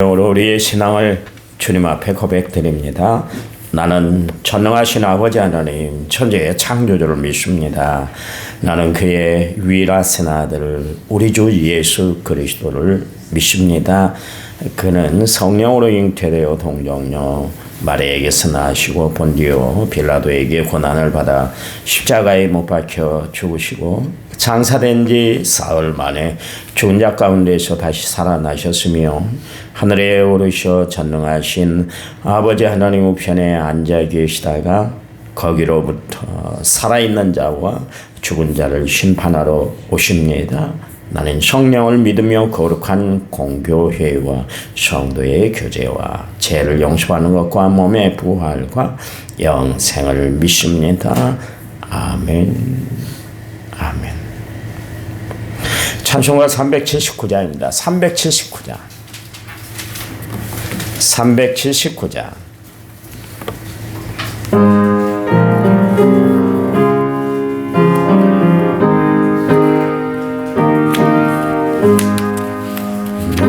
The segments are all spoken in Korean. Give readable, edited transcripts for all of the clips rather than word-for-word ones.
우리의 신앙을 주님 앞에 고백드립니다. 나는 전능하신 아버지 하나님 천지의 창조주를 믿습니다. 나는 그의 유일하신 아들 우리 주 예수 그리스도를 믿습니다. 그는 성령으로 잉태되어 동정녀 마리아에게서 나시고 본디오 빌라도에게 고난을 받아 십자가에 못 박혀 죽으시고 장사된 지 사흘 만에 죽은 자 가운데서 다시 살아나셨으며 하늘에 오르셔 전능하신 아버지 하나님 우편에 앉아 계시다가 거기로부터 살아있는 자와 죽은 자를 심판하러 오십니다. 나는 성령을 믿으며 거룩한 공교회와 성도의 교제와 죄를 용서하는 것과 몸의 부활과 영생을 믿습니다. 아멘. 아멘. 찬송가 379장입니다. 379장. 379장.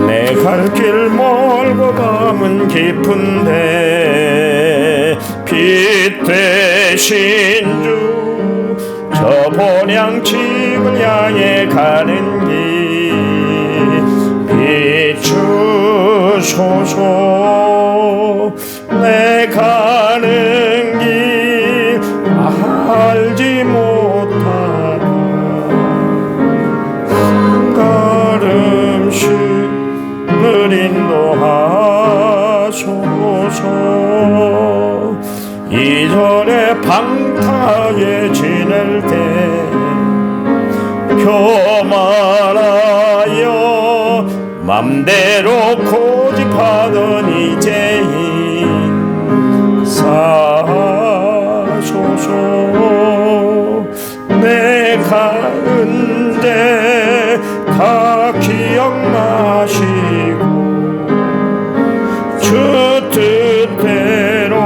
내 갈 길 멀고 밤은 깊은데 빛 되신 주 저 본향집을 향해 가는 길 비추소서. 내 가는 길 알지 못하다 걸음씩 늘 인도하소서. 이전에 방탕하게 지낼 때 교만하여 맘대로 고집하던 이제인 사소서. 내 가운데 다 기억나시고 주 뜻대로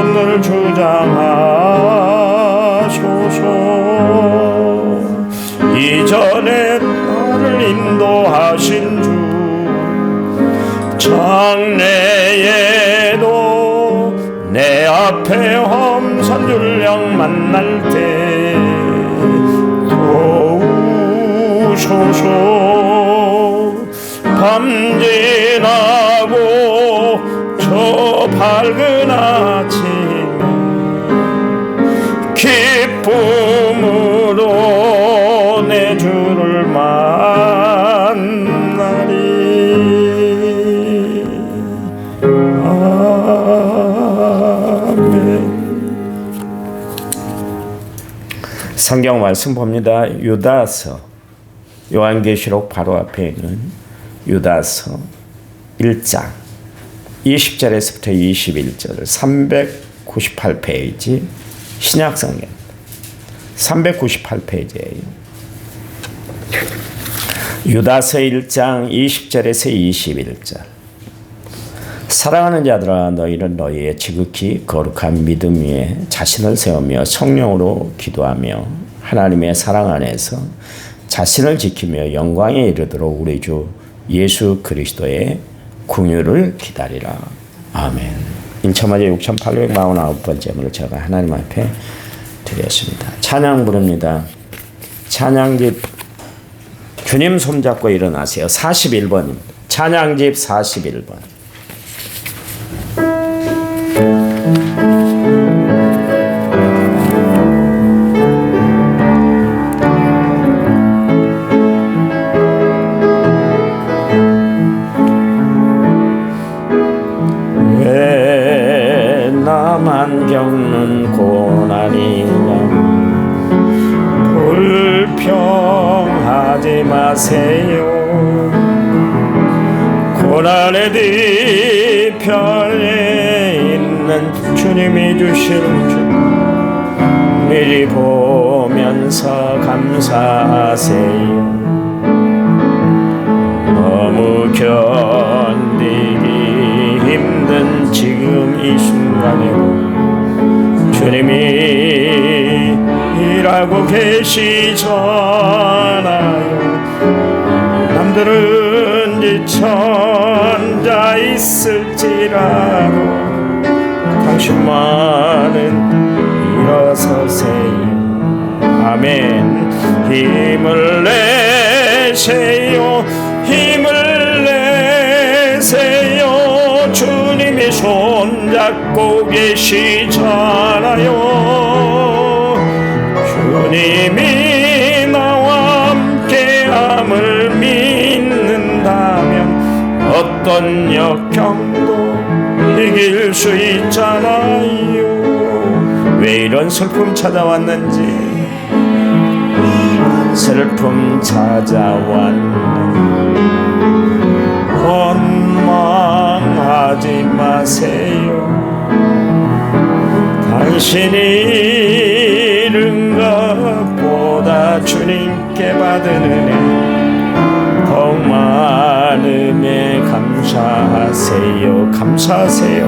늘 주장하소서. 이전에 나를 인도하신 주 장래에도 내 앞에 험산줄령 만날 때 도우소서. 밤 지나고 저 밝은 아침 기쁨으로 내 주를 만나리. 아멘. 성경 말씀 봅니다. 유다서, 요한계시록 바로 앞에 있는 유다서 1장 20절에서부터 21절 398페이지 신약성경 398페이지예요. 유다서 1장 20절에서 21절. 사랑하는 자들아 너희는 너희의 지극히 거룩한 믿음 위에 자신을 세우며 성령으로 기도하며 하나님의 사랑 안에서 자신을 지키며 영광에 이르도록 우리 주 예수 그리스도의 긍휼을 기다리라. 아멘. 인천마저 6849번째 제가 하나님 앞에 드렸습니다. 찬양 부릅니다. 찬양집 주님 손잡고 일어나세요. 41번입니다. 찬양집 41번. 나만 겪는 고난이냐 불평하지 마세요. 고난의 뒤편에 있는 주님이 주실 주 미리 보면서 감사하세요. 너무 견디기 힘든 지금 이 순간에도 주님이 일하고 계시잖아요. 남들은 얼마든지 천자 있을지라도 당신만은 일어서세요. 아멘. 힘을 내세요. 힘을 내세요. 주님이 손잡고 계시잖아요. 주님이 나와 함께함을 믿는다면 어떤 역경도 이길 수 있잖아요. 왜 이런 슬픔 찾아왔는지, 슬픔 찾아왔는지 원망하지 마세요. 당신이 잃은 것보다 주님께 받은 은혜 더욱 많음에 감사하세요. 감사하세요.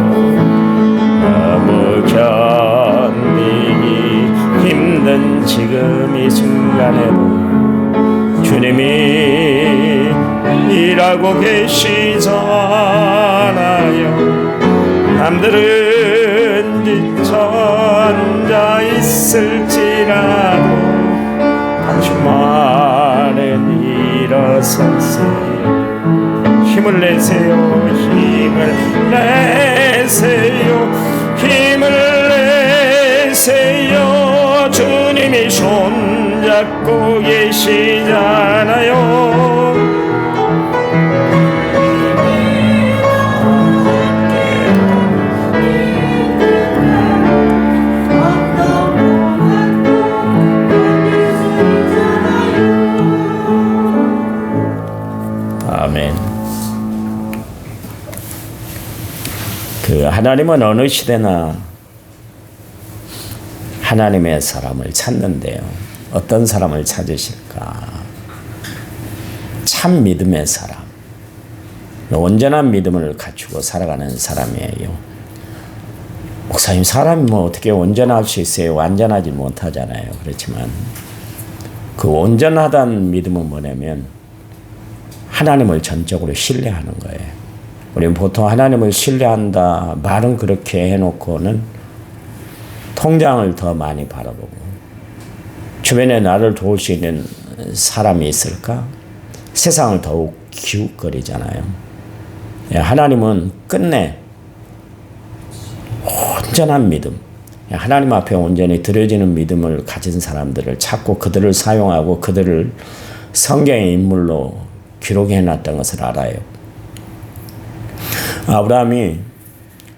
너무 견디기 힘든 지금 이 순간에도 주님이 일하고 계시잖아요. 남들은 지쳐앉아 있을지라도 당신만은 일어서세요. 힘을 내세요. 힘을 내세요. 힘을 내세요. 주님이 손잡고 계시잖아요. 아멘. 하나님은 어느 시대나 하나님의 사람을 찾는데요. 어떤 사람을 찾으실까? 참 믿음의 사람, 온전한 믿음을 갖추고 살아가는 사람이에요. 목사님, 사람이 어떻게 온전할 수 있어요? 완전하지 못하잖아요. 그렇지만 그 온전하다는 믿음은 뭐냐면 하나님을 전적으로 신뢰하는 거예요. 우리는 보통 하나님을 신뢰한다 말은 그렇게 해놓고는 통장을 더 많이 바라보고 주변에 나를 도울 수 있는 사람이 있을까? 세상을 더욱 기웃거리잖아요. 하나님은 끝내 온전한 믿음, 하나님 앞에 온전히 드려지는 믿음을 가진 사람들을 찾고 그들을 사용하고 그들을 성경의 인물로 기록해놨던 것을 알아요. 아브라함이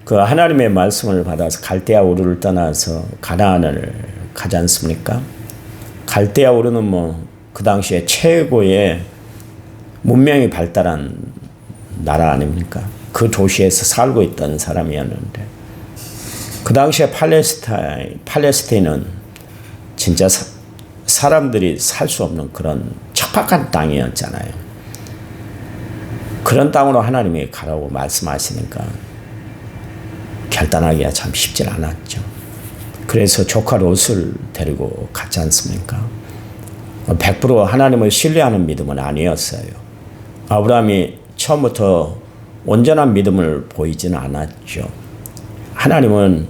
그 하나님의 말씀을 받아서 갈대아 우르를 떠나서 가나안을 가지 않습니까? 갈대아 우르는 그 당시에 최고의 문명이 발달한 나라 아닙니까? 그 도시에서 살고 있던 사람이었는데 그 당시에 팔레스타인은 진짜 사람들이 살 수 없는 그런 척박한 땅이었잖아요. 그런 땅으로 하나님이 가라고 말씀하시니까 결단하기가 참 쉽지 않았죠. 그래서 조카 롯을 데리고 갔지 않습니까? 100% 하나님을 신뢰하는 믿음은 아니었어요. 아브라함이 처음부터 온전한 믿음을 보이지는 않았죠. 하나님은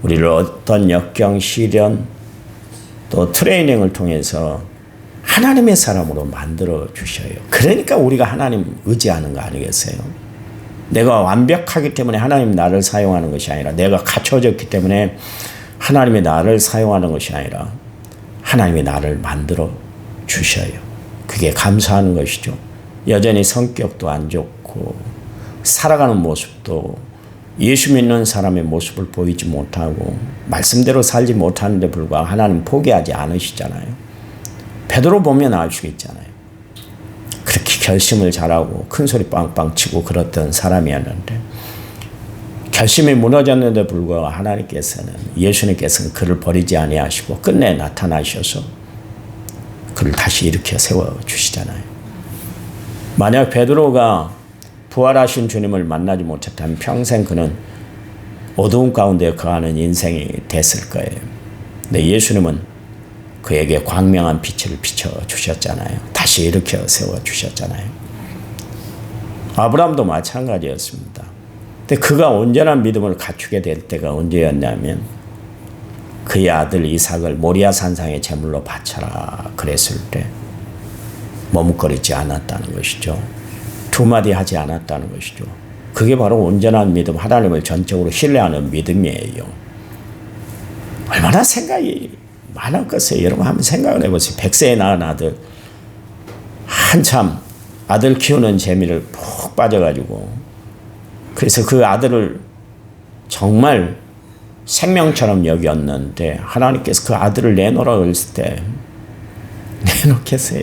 우리를 어떤 역경, 시련, 또 트레이닝을 통해서 하나님의 사람으로 만들어 주셔요. 그러니까 우리가 하나님 의지하는 거 아니겠어요? 내가 완벽하기 때문에 하나님 나를 사용하는 것이 아니라 내가 갖춰졌기 때문에 하나님이 나를 사용하는 것이 아니라 하나님이 나를 만들어 주셔요. 그게 감사하는 것이죠. 여전히 성격도 안 좋고 살아가는 모습도 예수 믿는 사람의 모습을 보이지 못하고 말씀대로 살지 못하는데 불구하고 하나님 포기하지 않으시잖아요. 베드로 보면 알 수 있잖아요. 그렇게 결심을 잘하고 큰 소리 빵빵 치고 그랬던 사람이었는데 결심이 무너졌는데 불구하고 예수님께서는 그를 버리지 아니하시고 끝내 나타나셔서 그를 다시 일으켜 세워주시잖아요. 만약 베드로가 부활하신 주님을 만나지 못했다면 평생 그는 어두운 가운데 거하는 인생이 됐을 거예요. 근데 예수님은 그에게 광명한 빛을 비춰주셨잖아요. 다시 일으켜 세워주셨잖아요. 아브라함도 마찬가지였습니다. 근데 그가 온전한 믿음을 갖추게 될 때가 언제였냐면 그의 아들 이삭을 모리아 산상의 제물로 바쳐라 그랬을 때 머뭇거리지 않았다는 것이죠. 두 마디 하지 않았다는 것이죠. 그게 바로 온전한 믿음, 하나님을 전적으로 신뢰하는 믿음이에요. 얼마나 생각이 많았겠어요. 여러분 한번 생각을 해보세요. 100세에 낳은 아들, 한참 아들 키우는 재미를 푹 빠져가지고 그래서 그 아들을 정말 생명처럼 여겼는데 하나님께서 그 아들을 내놓으라 그랬을 때 내놓겠어요.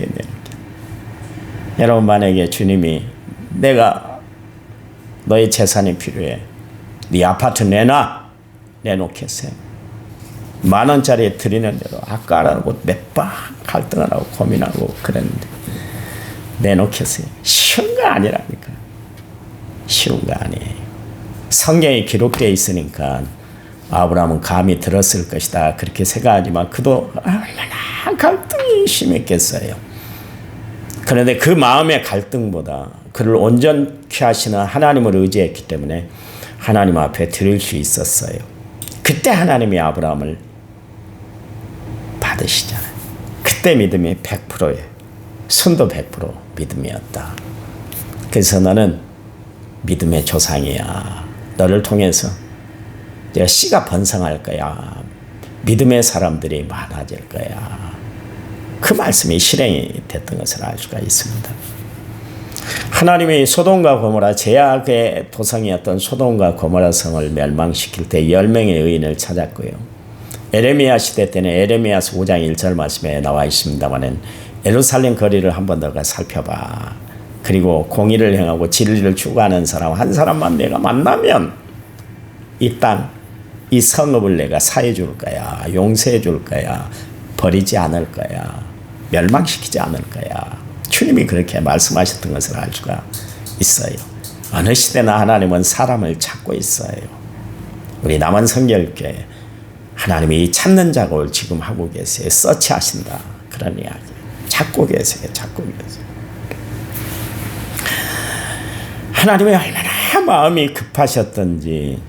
여러분 만약에 주님이 내가 너의 재산이 필요해. 네 아파트 내놓겠어요. 10,000원짜리 드리는 대로 아까라고 몇 번 갈등을 하고 고민하고 그랬는데 내놓겠어요. 쉬운 거 아니라니까. 쉬운 거 아니에요. 성경에 기록되어 있으니까 아브라함은 감히 들었을 것이다 그렇게 생각하지만 그도 얼마나 갈등이 심했겠어요. 그런데 그 마음의 갈등보다 그를 온전케 하시는 하나님을 의지했기 때문에 하나님 앞에 드릴 수 있었어요. 그때 하나님이 아브라함을 받으시잖아요. 그때 믿음이 100%예요. 순도 100% 믿음이었다. 그래서 너는 믿음의 조상이야. 너를 통해서 이제 씨가 번성할 거야. 믿음의 사람들이 많아질 거야. 그 말씀이 실행이 됐던 것을 알 수가 있습니다. 하나님이 소돔과 고모라 제약의 도성이었던 소돔과 고모라 성을 멸망시킬 때 10명의 의인을 찾았고요. 에레미야 시대 때는 에레미야서 5장 1절 말씀에 나와 있습니다만은 예루살렘 거리를 한 번 더 살펴봐. 그리고 공의를 행하고 진리를 추구하는 사람 한 사람만 내가 만나면 이 땅, 이 성읍을 내가 사해 줄 거야. 용서해 줄 거야. 버리지 않을 거야. 멸망시키지 않을 거야. 주님이 그렇게 말씀하셨던 것을 알 수가 있어요. 어느 시대나 하나님은 사람을 찾고 있어요. 우리 남한 성결교회 하나님이 이 찾는 작업을 지금 하고 계세요. 서치하신다. 그런 이야기. 찾고 계세요. 찾고 계세요. 하나님이 얼마나 마음이 급하셨던지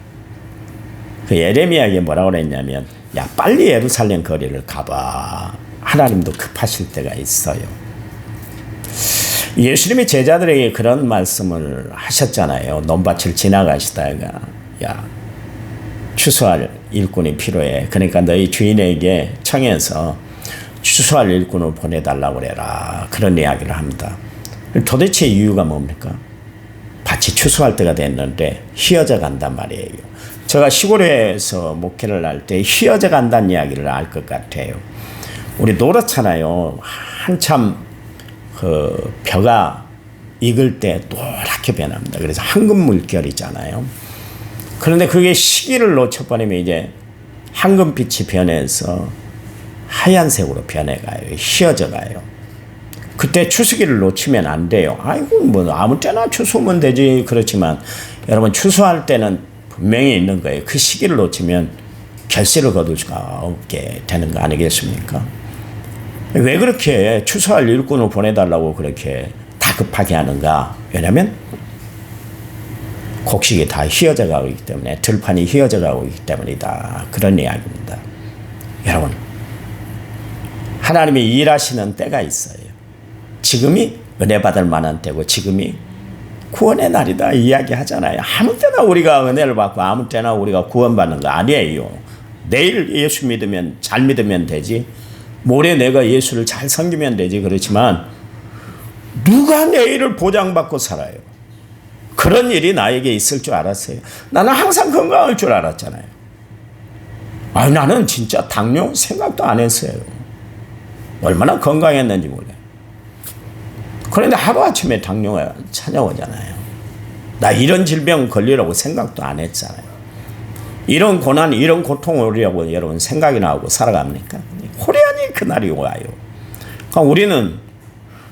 그 예레미야에게 뭐라고 그랬냐면 야 빨리 예루살렘 거리를 가봐. 하나님도 급하실 때가 있어요. 예수님이 제자들에게 그런 말씀을 하셨잖아요. 논밭을 지나가시다가 야 추수할 일꾼이 필요해. 그러니까 너희 주인에게 청해서 추수할 일꾼을 보내달라고 그래라. 그런 이야기를 합니다. 도대체 이유가 뭡니까? 밭이 추수할 때가 됐는데 휘어져 간단 말이에요. 제가 시골에서 목회를 할 때 휘어져 간다는 이야기를 알 것 같아요. 우리 노랗잖아요. 한참 그 벼가 익을 때 노랗게 변합니다. 그래서 황금 물결이잖아요. 그런데 그게 시기를 놓쳐버리면 이제 황금빛이 변해서 하얀색으로 변해가요. 휘어져가요. 그때 추수기를 놓치면 안 돼요. 아이고 뭐 아무 때나 추수하면 되지. 그렇지만 여러분 추수할 때는 분명히 있는 거예요. 그 시기를 놓치면 결실을 거둘 수가 없게 되는 거 아니겠습니까? 왜 그렇게 추수할 일꾼을 보내달라고 그렇게 다급하게 하는가? 왜냐하면 곡식이 다 휘어져 가고 있기 때문에 들판이 휘어져 가고 있기 때문이다. 그런 이야기입니다. 여러분 하나님이 일하시는 때가 있어요. 지금이 은혜 받을 만한 때고 지금이 구원의 날이다 이야기하잖아요. 아무 때나 우리가 은혜를 받고 아무 때나 우리가 구원받는 거 아니에요. 내일 예수 믿으면 잘 믿으면 되지. 모레 내가 예수를 잘 섬기면 되지. 그렇지만 누가 내일을 보장받고 살아요. 그런 일이 나에게 있을 줄 알았어요. 나는 항상 건강할 줄 알았잖아요. 나는 진짜 당뇨 생각도 안 했어요. 얼마나 건강했는지 몰라요. 그런데 하루아침에 당뇨가 찾아오잖아요. 나 이런 질병 걸리라고 생각도 안 했잖아요. 이런 고난, 이런 고통을 오리라고 여러분 생각이 나고 살아갑니까? 호련히 그날이 와요. 그러니까 우리는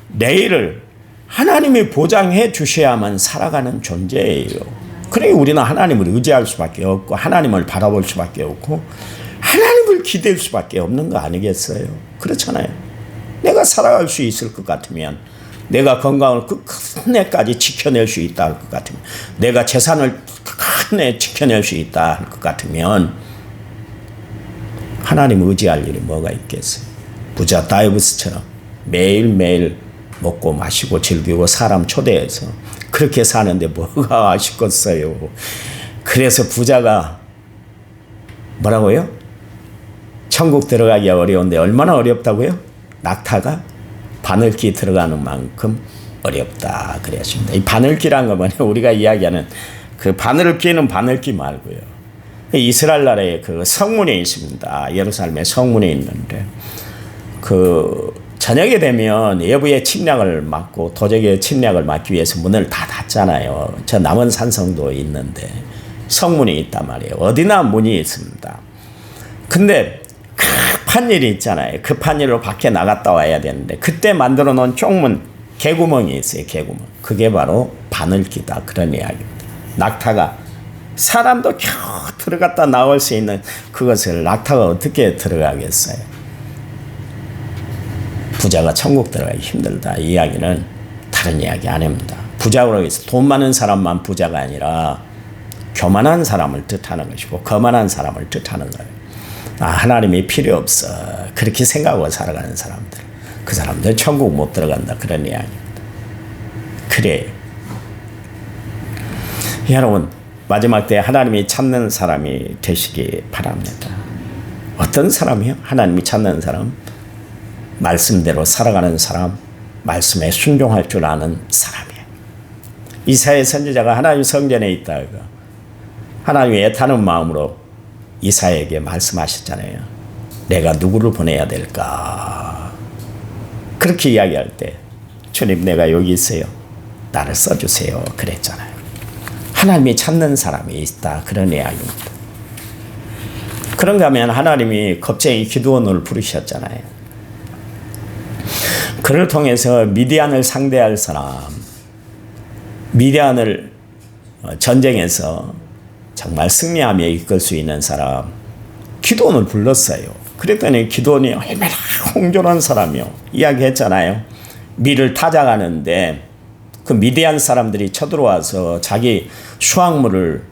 내일을 하나님이 보장해 주셔야만 살아가는 존재예요. 그러니 우리는 하나님을 의지할 수밖에 없고 하나님을 바라볼 수밖에 없고 하나님을 기댈 수밖에 없는 거 아니겠어요? 그렇잖아요. 내가 살아갈 수 있을 것 같으면 내가 건강을 끝내까지 지켜낼 수 있다 할 것 같으면, 내가 재산을 끝내 지켜낼 수 있다 할 것 같으면 하나님 의지할 일이 뭐가 있겠어요? 부자 다이브스처럼 매일매일 먹고 마시고 즐기고 사람 초대해서 그렇게 사는데 뭐가 아쉽겠어요. 그래서 부자가 뭐라고요? 천국 들어가기 어려운데 얼마나 어렵다고요? 낙타가 바늘기 들어가는 만큼 어렵다 그랬습니다. 이 바늘기란 거 뭐냐? 우리가 이야기하는 그 바늘을 끼는 바늘기 말고요. 이스라엘 나라에 그 성문이 있습니다. 예루살렘에 성문이 있는데 그 저녁에 되면 예부의 침략을 막고 도적의 침략을 막기 위해서 문을 다 닫잖아요. 저 남은 산성도 있는데 성문이 있단 말이에요. 어디나 문이 있습니다. 근데 급한 일이 있잖아요. 급한 일로 밖에 나갔다 와야 되는데 그때 만들어 놓은 쪽문 개구멍이 있어요. 개구멍. 그게 바로 바늘기다 그런 이야기입니다. 낙타가 사람도 겨우 들어갔다 나올 수 있는 그것을 낙타가 어떻게 들어가겠어요? 부자가 천국 들어가기 힘들다. 이 이야기는 다른 이야기 아닙니다. 부자라고 해서 돈 많은 사람만 부자가 아니라 교만한 사람을 뜻하는 것이고 거만한 사람을 뜻하는 거예요. 하나님이 필요 없어. 그렇게 생각하고 살아가는 사람들. 그 사람들 천국 못 들어간다. 그런 이야기입니다. 그래요. 여러분 마지막 때 하나님이 찾는 사람이 되시기 바랍니다. 어떤 사람이요? 하나님이 찾는 사람. 말씀대로 살아가는 사람, 말씀에 순종할 줄 아는 사람이에요. 이사야 선지자가 하나님 성전에 있다가 하나님이 애타는 마음으로 이사야에게 말씀하셨잖아요. 내가 누구를 보내야 될까? 그렇게 이야기할 때 주님 내가 여기 있어요. 나를 써주세요. 그랬잖아요. 하나님이 찾는 사람이 있다. 그런 이야기입니다. 그런가 하면 하나님이 겁쟁이 기드온을 부르셨잖아요. 그를 통해서 미디안을 상대할 사람, 미디안을 전쟁에서 정말 승리하며 이끌 수 있는 사람, 기드온을 불렀어요. 그랬더니 기드온이 얼마나 홍졸한 사람이요. 이야기했잖아요. 밀을 타작하는데 그 미디안 사람들이 쳐들어와서 자기 수확물을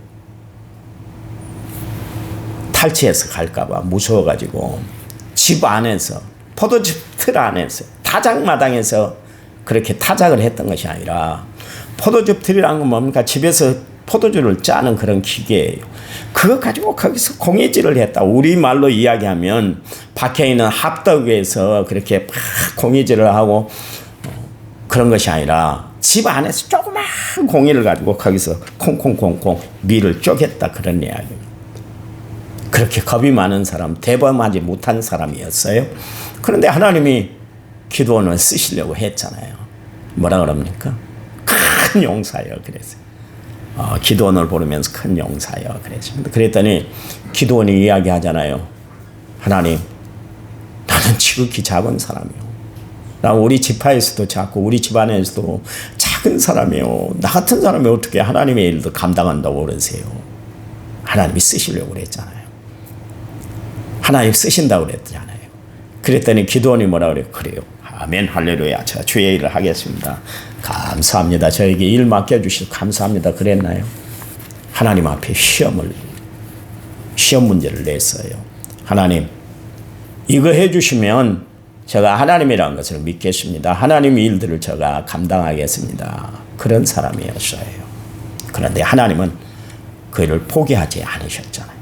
탈취해서 갈까봐 무서워가지고 집 안에서 포도즙 틀 안에서 타작마당에서 그렇게 타작을 했던 것이 아니라 포도즙 틀이라는 건 뭡니까? 집에서 포도주를 짜는 그런 기계예요. 그거 가지고 거기서 공예질을 했다. 우리말로 이야기하면 밖에 있는 합덕에서 그렇게 막 공예질을 하고 그런 것이 아니라 집 안에서 조그만 공예를 가지고 거기서 콩콩콩콩 밀을 쪼갰다. 그런 이야기입니다. 그렇게 겁이 많은 사람, 대범하지 못한 사람이었어요. 그런데 하나님이 기드온을 쓰시려고 했잖아요. 뭐라 그럽니까? 큰 용사여 그랬어요. 기드온을 부르면서 큰 용사여 그랬습니다. 그랬더니 기드온이 이야기하잖아요. 하나님, 나는 지극히 작은 사람이요. 나 우리 지파에서도 작고 우리 집안에서도 작은 사람이요. 나 같은 사람이 어떻게 하나님의 일도 감당한다고 그러세요? 하나님이 쓰시려고 그랬잖아요. 하나님 쓰신다고 그랬잖아요. 그랬더니 기드온이 뭐라 그래요? 그래요. 아멘 할렐루야. 제가 주의 일을 하겠습니다. 감사합니다. 저에게 일 맡겨주시고 감사합니다. 그랬나요? 하나님 앞에 시험 문제를 냈어요. 하나님 이거 해주시면 제가 하나님이라는 것을 믿겠습니다. 하나님의 일들을 제가 감당하겠습니다. 그런 사람이었어요. 그런데 하나님은 그 일을 포기하지 않으셨잖아요.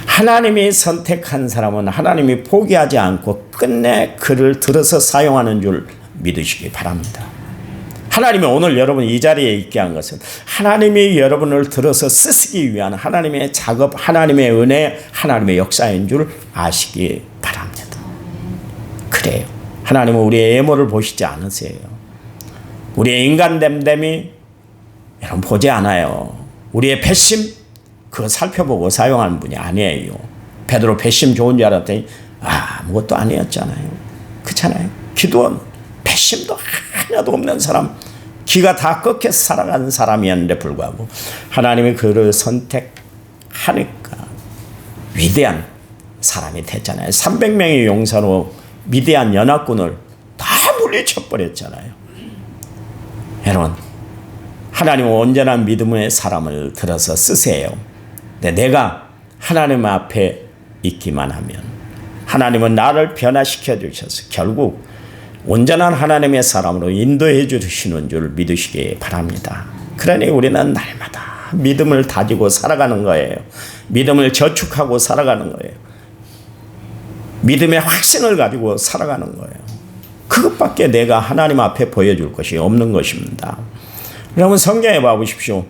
하나님이 선택한 사람은 하나님이 포기하지 않고 끝내 그를 들어서 사용하는 줄 믿으시기 바랍니다. 하나님이 오늘 여러분 이 자리에 있게 한 것은 하나님이 여러분을 들어서 쓰시기 위한 하나님의 작업, 하나님의 은혜, 하나님의 역사인 줄 아시기 바랍니다. 그래요. 하나님은 우리의 애모를 보시지 않으세요. 우리의 인간 됨됨이 여러분 보지 않아요. 우리의 패심 그거 살펴보고 사용하는 분이 아니에요. 베드로 패심 좋은 줄 알았더니 아무것도 아니었잖아요. 그렇잖아요. 기드온 패심도 하나도 없는 사람, 기가 다 꺾여서 살아가는 사람이었는데 불구하고 하나님이 그를 선택하니까 위대한 사람이 됐잖아요. 300명의 용사로 미디안 연합군을 다 물리쳐 버렸잖아요. 여러분, 하나님은 온전한 믿음의 사람을 들어서 쓰세요. 내가 하나님 앞에 있기만 하면 하나님은 나를 변화시켜 주셔서 결국 온전한 하나님의 사람으로 인도해 주시는 줄 믿으시기 바랍니다. 그러니 우리는 날마다 믿음을 다지고 살아가는 거예요. 믿음을 저축하고 살아가는 거예요. 믿음의 확신을 가지고 살아가는 거예요. 그것밖에 내가 하나님 앞에 보여줄 것이 없는 것입니다. 여러분, 성경에 봐보십시오.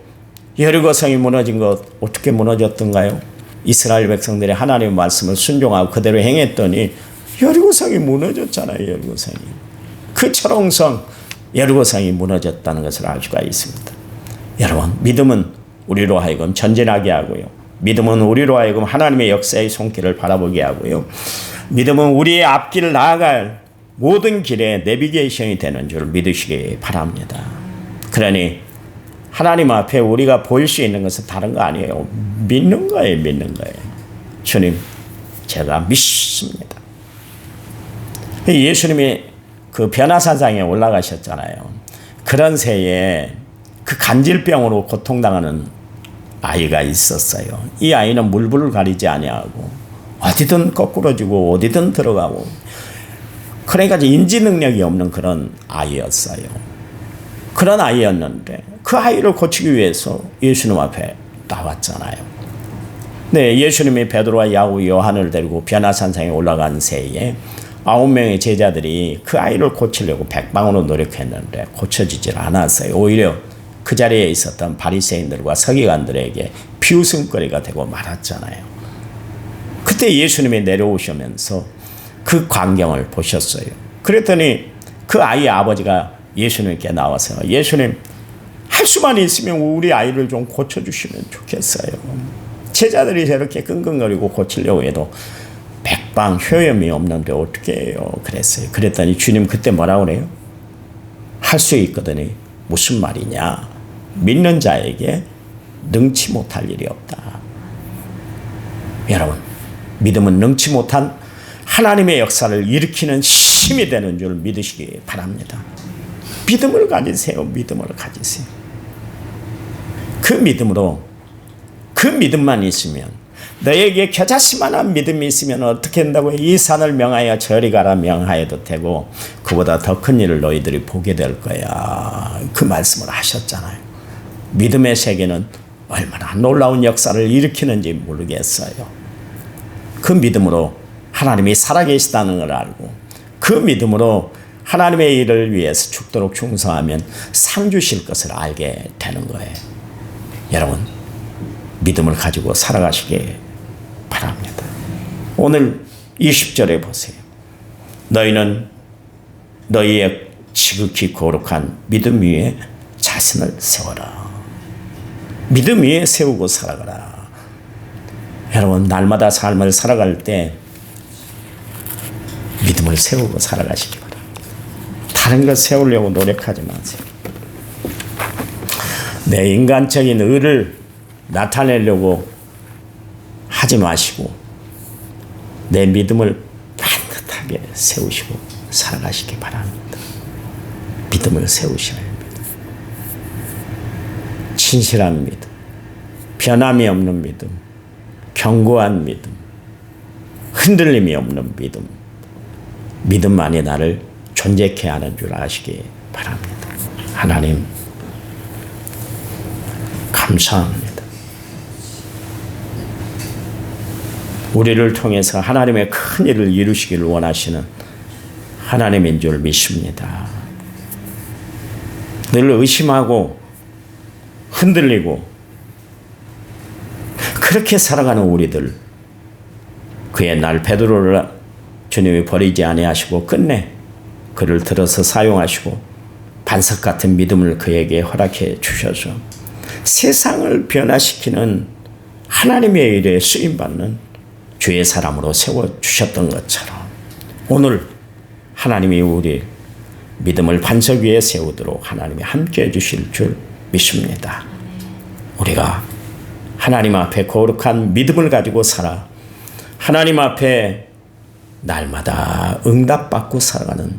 여리고성이 무너진 것 어떻게 무너졌던가요? 이스라엘 백성들이 하나님의 말씀을 순종하고 그대로 행했더니 여리고성이 무너졌잖아요. 여리고성이. 그 철옹성 여리고성이 무너졌다는 것을 알 수가 있습니다. 여러분, 믿음은 우리로 하여금 전진하게 하고요. 믿음은 우리로 하여금 하나님의 역사의 손길을 바라보게 하고요. 믿음은 우리의 앞길 나아갈 모든 길에 내비게이션이 되는 줄 믿으시기 바랍니다. 그러니 하나님 앞에 우리가 보일 수 있는 것은 다른 거 아니에요. 믿는 거예요. 믿는 거예요. 주님, 제가 믿습니다. 예수님이 그 변화산상에 올라가셨잖아요. 그런 새에 그 간질병으로 고통당하는 아이가 있었어요. 이 아이는 물불을 가리지 아니하고 어디든 거꾸러지고 어디든 들어가고, 그러니까 인지 능력이 없는 그런 아이였어요. 그런 아이였는데 그 아이를 고치기 위해서 예수님 앞에 나왔잖아요. 네, 예수님이 베드로와 야고, 요한을 데리고 변화산상에 올라간 새에 9명의 제자들이 그 아이를 고치려고 백방으로 노력했는데 고쳐지질 않았어요. 오히려 그 자리에 있었던 바리새인들과 서기관들에게 비웃음거리가 되고 말았잖아요. 그때 예수님이 내려오시면서 그 광경을 보셨어요. 그랬더니 그 아이의 아버지가 예수님께 나와서, 예수님, 할 수만 있으면 우리 아이를 좀 고쳐주시면 좋겠어요. 제자들이 저렇게 끙끙거리고 고치려고 해도 백방 효염이 없는데 어떻게 해요? 그랬어요. 그랬더니 주님 그때 뭐라고 그래요? 할 수 있거든요. 무슨 말이냐? 믿는 자에게 능치 못할 일이 없다. 여러분, 믿음은 능치 못한 하나님의 역사를 일으키는 힘이 되는 줄 믿으시기 바랍니다. 믿음을 가지세요. 믿음을 가지세요. 그 믿음으로, 그 믿음만 있으면, 너에게 겨자씨만한 믿음이 있으면 어떻게 한다고요? 이 산을 명하여 저리 가라 명하여도 되고 그보다 더 큰 일을 너희들이 보게 될 거야. 그 말씀을 하셨잖아요. 믿음의 세계는 얼마나 놀라운 역사를 일으키는지 모르겠어요. 그 믿음으로 하나님이 살아계시다는 걸 알고, 그 믿음으로 하나님의 일을 위해서 죽도록 충성하면 상 주실 것을 알게 되는 거예요. 여러분, 믿음을 가지고 살아가시기 바랍니다. 오늘 20절에 보세요. 너희는 너희의 지극히 거룩한 믿음 위에 자신을 세워라. 믿음 위에 세우고 살아가라. 여러분, 날마다 삶을 살아갈 때 믿음을 세우고 살아가시기 바랍니다. 다른 것 세우려고 노력하지 마세요. 내 인간적인 의를 나타내려고 하지 마시고 내 믿음을 반듯하게 세우시고 살아가시기 바랍니다. 믿음을 세우셔야 합니다. 진실한 믿음, 변함이 없는 믿음, 견고한 믿음, 흔들림이 없는 믿음, 믿음만이 나를 존재케 하는 줄 아시기 바랍니다. 하나님, 감사합니다. 우리를 통해서 하나님의 큰 일을 이루시기를 원하시는 하나님인 줄 믿습니다. 늘 의심하고 흔들리고 그렇게 살아가는 우리들, 그의 날 베드로를 주님이 버리지 아니하시고 끝내 그를 들어서 사용하시고 반석 같은 믿음을 그에게 허락해 주셔서 세상을 변화시키는 하나님의 일에 쓰임받는 주의 사람으로 세워주셨던 것처럼 오늘 하나님이 우리 믿음을 반석 위에 세우도록 하나님이 함께해 주실 줄 믿습니다. 우리가 하나님 앞에 거룩한 믿음을 가지고 살아 하나님 앞에 날마다 응답받고 살아가는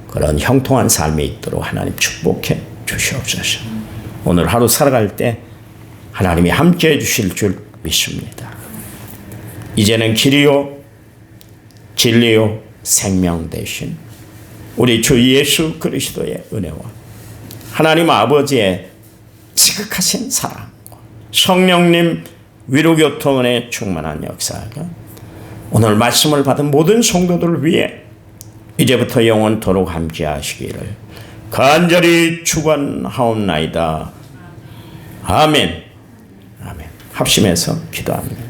그런 형통한 삶이 있도록 하나님 축복해 주시옵소서. 오늘 하루 살아갈 때 하나님이 함께해 주실 줄 믿습니다. 이제는 길이요 진리요 생명 되신 우리 주 예수 그리스도의 은혜와 하나님 아버지의 지극하신 사랑과 성령님 위로교통의 충만한 역사가 오늘 말씀을 받은 모든 성도들을 위해 이제부터 영원토록 함께하시기를 간절히 축원하옵나이다. 아멘. 아멘. 합심해서 기도합니다.